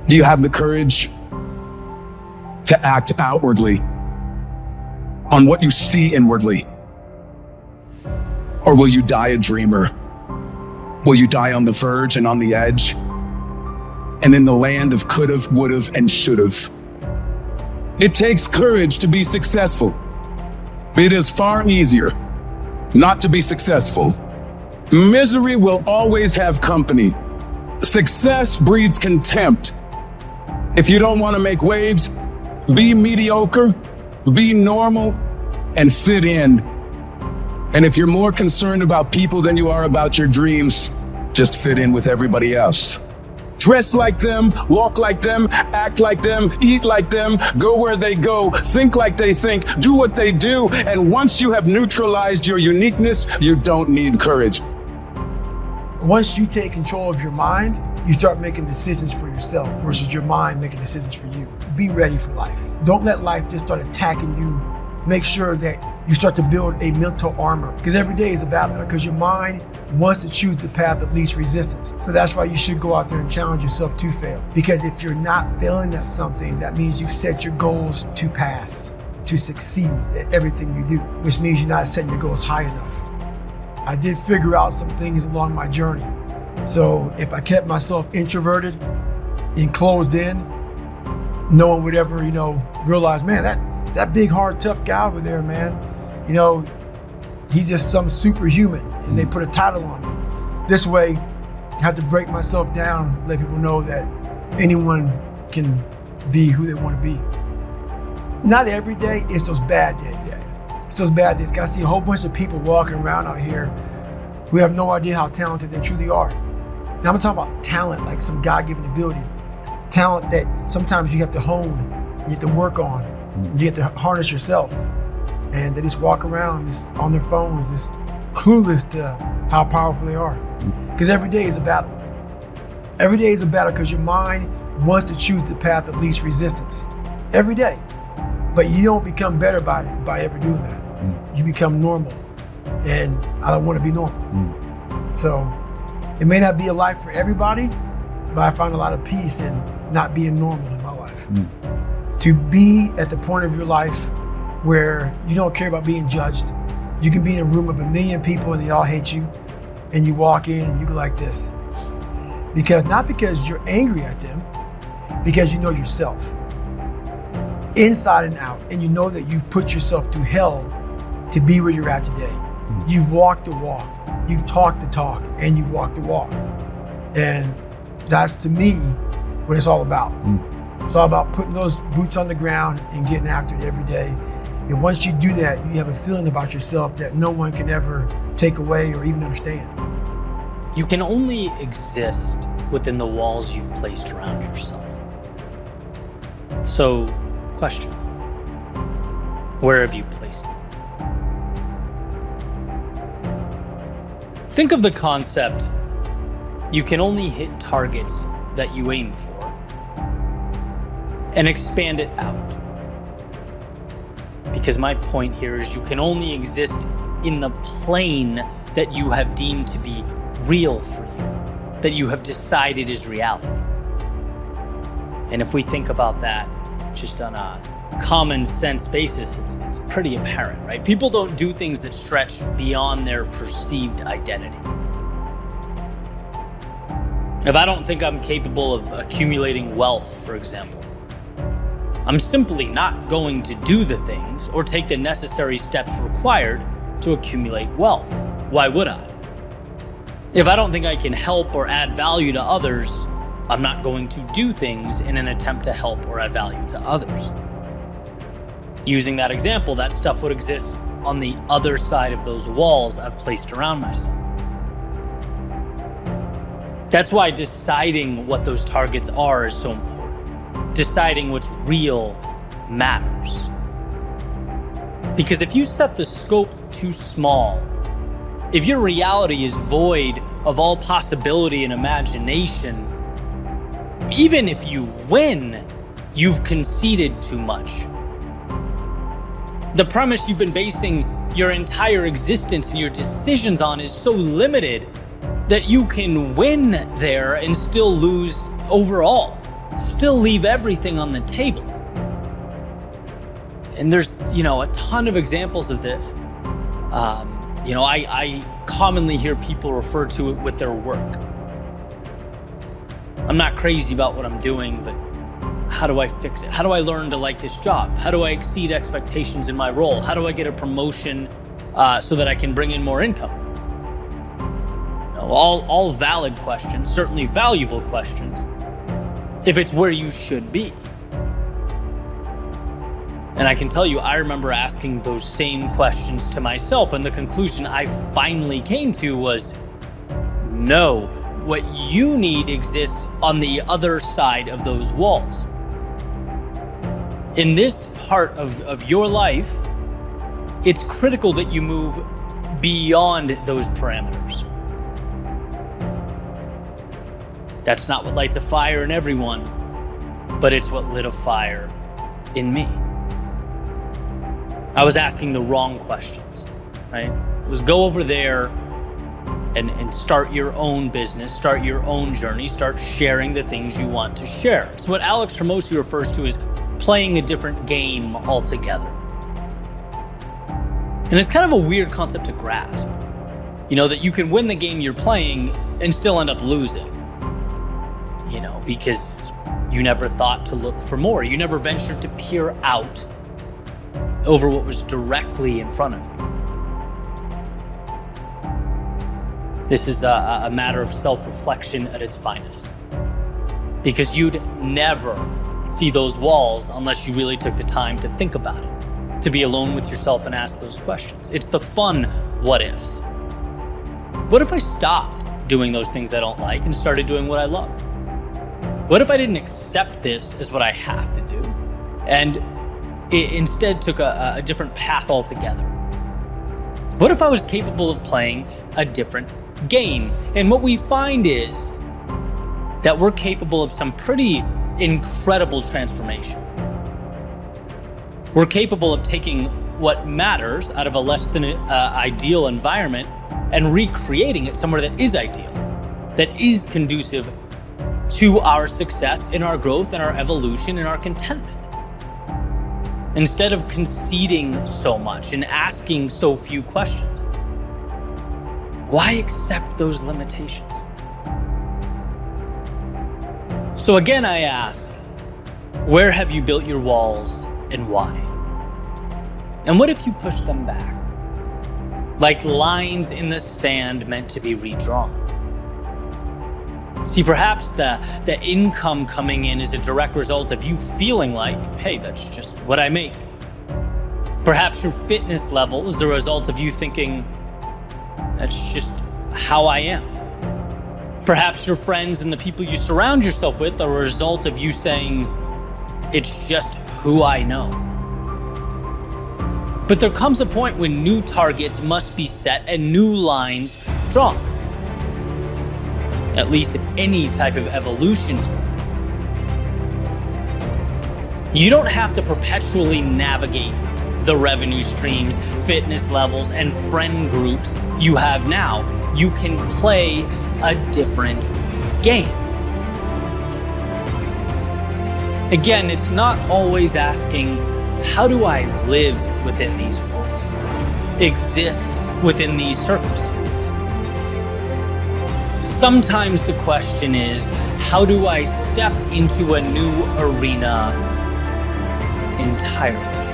Do you have the courage to act outwardly on what you see inwardly? Or will you die a dreamer? Will you die on the verge and on the edge? And in the land of could've, would've, and should've? It takes courage to be successful. It is far easier not to be successful. Misery will always have company. Success breeds contempt. If you don't want to make waves, be mediocre, be normal, and fit in. And if you're more concerned about people than you are about your dreams, just fit in with everybody else. Dress like them, walk like them, act like them, eat like them, go where they go, think like they think, do what they do. And once you have neutralized your uniqueness, you don't need courage. Once you take control of your mind, you start making decisions for yourself versus your mind making decisions for you. Be ready for life. Don't let life just start attacking you. Make sure that you start to build a mental armor, because every day is a battle, because your mind wants to choose the path of least resistance. So that's why you should go out there and challenge yourself to fail. Because if you're not failing at something, that means you've set your goals to pass, to succeed at everything you do, which means you're not setting your goals high enough. I did figure out some things along my journey. So if I kept myself introverted and closed in, no one would ever, realize, man, that big, hard, tough guy over there, man, he's just some superhuman, and they put a title on me. This way, I have to break myself down, let people know that anyone can be who they want to be. Not every day, it's those bad days. It's those bad days. I see a whole bunch of people walking around out here who have no idea how talented they truly are. Now I'm talking about talent, like some God-given ability. Talent that sometimes you have to hone, you have to work on, you have to harness yourself. And they just walk around just on their phones, just clueless to how powerful they are. Because every day is a battle. Every day is a battle because your mind wants to choose the path of least resistance. Every day. But you don't become better by ever doing that. You become normal. And I don't want to be normal. So it may not be a life for everybody, but I find a lot of peace in not being normal in my life. To be at the point of your life where you don't care about being judged. You can be in a room of 1 million people and they all hate you, and you walk in and you go like this. Not because you're angry at them, because you know yourself. Inside and out, and you know that you've put yourself through hell to be where you're at today. You've walked the walk, you've talked the talk, and you've walked the walk. And that's, to me, what it's all about. It's all about putting those boots on the ground and getting after it every day. And once you do that, you have a feeling about yourself that no one can ever take away or even understand. You can only exist within the walls you've placed around yourself. So, question, where have you placed them? Think of the concept, you can only hit targets that you aim for, and expand it out. Because my point here is you can only exist in the plane that you have deemed to be real for you, that you have decided is reality. And if we think about that just on a common sense basis, it's pretty apparent, right? People don't do things that stretch beyond their perceived identity. If I don't think I'm capable of accumulating wealth, for example, I'm simply not going to do the things or take the necessary steps required to accumulate wealth. Why would I? If I don't think I can help or add value to others, I'm not going to do things in an attempt to help or add value to others. Using that example, that stuff would exist on the other side of those walls I've placed around myself. That's why deciding what those targets are is so important. Deciding what's real matters. Because if you set the scope too small, if your reality is void of all possibility and imagination, even if you win, you've conceded too much. The premise you've been basing your entire existence and your decisions on is so limited that you can win there and still lose overall. still leave everything on the table. And there's, a ton of examples of this. I commonly hear people refer to it with their work. I'm not crazy about what I'm doing, but how do I fix it? How do I learn to like this job? How do I exceed expectations in my role? How do I get a promotion so that I can bring in more income? All valid questions, certainly valuable questions, if it's where you should be. And I can tell you, I remember asking those same questions to myself, and the conclusion I finally came to was, no, what you need exists on the other side of those walls. In this part of your life, it's critical that you move beyond those parameters. That's not what lights a fire in everyone, but it's what lit a fire in me. I was asking the wrong questions, right? It was go over there and start your own business, start your own journey, start sharing the things you want to share. It's what Alex Hormozi refers to as playing a different game altogether. And it's kind of a weird concept to grasp, that you can win the game you're playing and still end up losing, because you never thought to look for more. You never ventured to peer out over what was directly in front of you. This is a matter of self-reflection at its finest, because you'd never see those walls unless you really took the time to think about it, to be alone with yourself and ask those questions. It's the fun what ifs. What if I stopped doing those things I don't like and started doing what I love? What if I didn't accept this as what I have to do and it instead took a different path altogether? What if I was capable of playing a different game? And what we find is that we're capable of some pretty incredible transformation. We're capable of taking what matters out of a less than ideal environment and recreating it somewhere that is ideal, that is conducive to our success in our growth and our evolution and our contentment. Instead of conceding so much and asking so few questions, why accept those limitations? So again, I ask, where have you built your walls and why? And what if you push them back? Like lines in the sand meant to be redrawn. See, perhaps the income coming in is a direct result of you feeling like, hey, that's just what I make. Perhaps your fitness level is the result of you thinking, that's just how I am. Perhaps your friends and the people you surround yourself with are a result of you saying, it's just who I know. But there comes a point when new targets must be set and new lines drawn. At least if any type of evolution. You don't have to perpetually navigate the revenue streams, fitness levels, and friend groups you have now. You can play a different game. Again, it's not always asking, how do I live within these walls, exist within these circumstances? Sometimes the question is, how do I step into a new arena entirely?